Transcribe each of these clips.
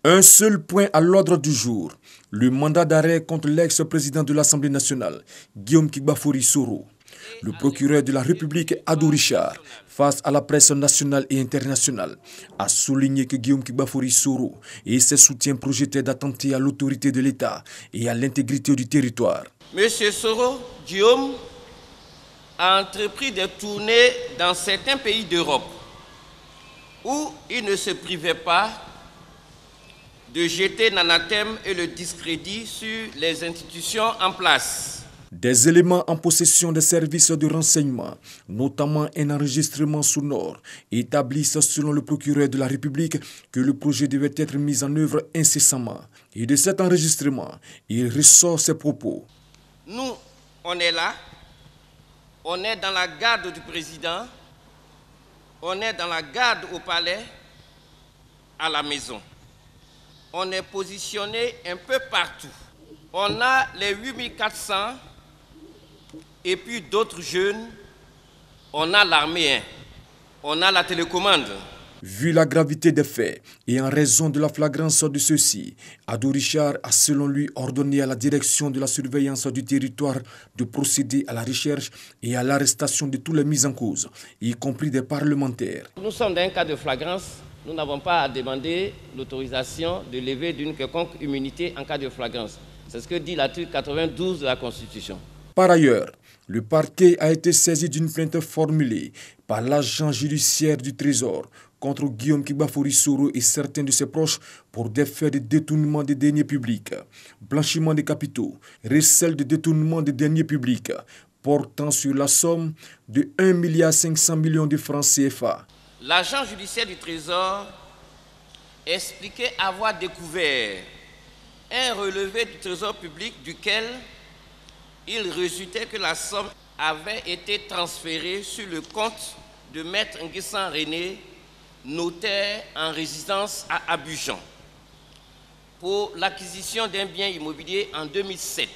Un seul point à l'ordre du jour, le mandat d'arrêt contre l'ex-président de l'Assemblée nationale, Guillaume Kigba-Fori Soro. Le procureur de la République, Adou Richard, face à la presse nationale et internationale, a souligné que Guillaume Kigba-Fori Soro et ses soutiens projetaient d'attenter à l'autorité de l'État et à l'intégrité du territoire. Monsieur Soro, Guillaume, a entrepris des tournées dans certains pays d'Europe où il ne se privait pas de jeter l'anathème et le discrédit sur les institutions en place. Des éléments en possession des services de renseignement, notamment un enregistrement sonore, établissent selon le procureur de la République que le projet devait être mis en œuvre incessamment. Et de cet enregistrement, il ressort ses propos. Nous, on est là, on est dans la garde du président, on est dans la garde au palais, à la maison. On est positionné un peu partout. On a les 8400 et puis d'autres jeunes. On a l'armée, on a la télécommande. Vu la gravité des faits et en raison de la flagrance de ceux-ci, Adou Richard a selon lui ordonné à la direction de la surveillance du territoire de procéder à la recherche et à l'arrestation de tous les mis en cause, y compris des parlementaires. Nous sommes dans un cas de flagrance. Nous n'avons pas à demander l'autorisation de lever d'une quelconque immunité en cas de flagrance. C'est ce que dit l'article 92 de la Constitution. Par ailleurs, le parquet a été saisi d'une plainte formulée par l'agent judiciaire du Trésor contre Guillaume Kigba-Fori Soro et certains de ses proches pour des faits de détournement des deniers publics, blanchiment des capitaux, recel de détournement des deniers publics, portant sur la somme de 1,5 milliard de francs CFA. L'agent judiciaire du Trésor expliquait avoir découvert un relevé du Trésor public duquel il résultait que la somme avait été transférée sur le compte de Maître Nguessan René, notaire en résidence à Abidjan, pour l'acquisition d'un bien immobilier en 2007.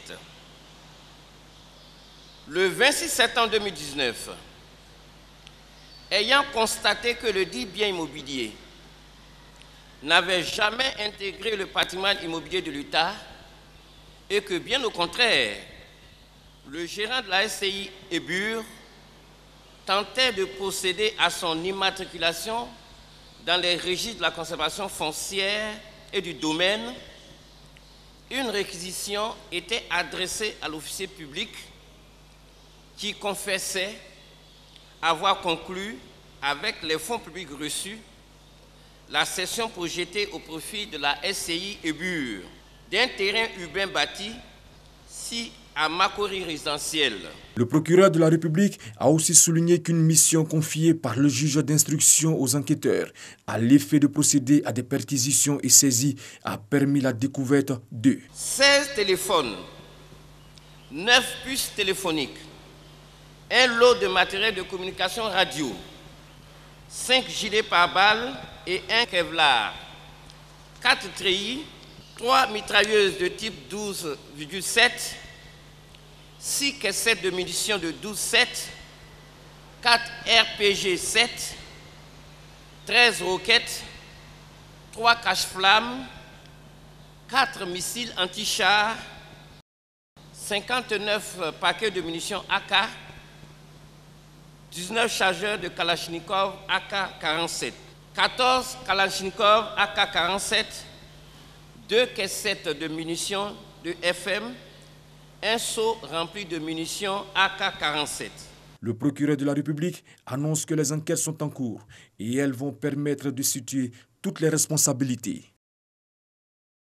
Le 26 septembre 2019, ayant constaté que le dit bien immobilier n'avait jamais intégré le patrimoine immobilier de l'État et que, bien au contraire, le gérant de la SCI Ébure tentait de procéder à son immatriculation dans les registres de la conservation foncière et du domaine, une réquisition était adressée à l'officier public qui confessait avoir conclu avec les fonds publics reçus la cession projetée au profit de la SCI Ébure d'un terrain urbain bâti à Makori résidentiel. Le procureur de la République a aussi souligné qu'une mission confiée par le juge d'instruction aux enquêteurs à l'effet de procéder à des perquisitions et saisies a permis la découverte de 16 téléphones, 9 puces téléphoniques, un lot de matériel de communication radio, 5 gilets pare-balles et un Kevlar, 4 treillis, 3 mitrailleuses de type 12,7, 6 caissettes de munitions de 12,7, 4 RPG-7, 13 roquettes, 3 cache-flammes, 4 missiles anti-chars, 59 paquets de munitions AK, 19 chargeurs de Kalachnikov AK-47, 14 Kalachnikov AK-47, 2 caissettes de munitions de FM, un seau rempli de munitions AK-47. Le procureur de la République annonce que les enquêtes sont en cours et elles vont permettre de situer toutes les responsabilités.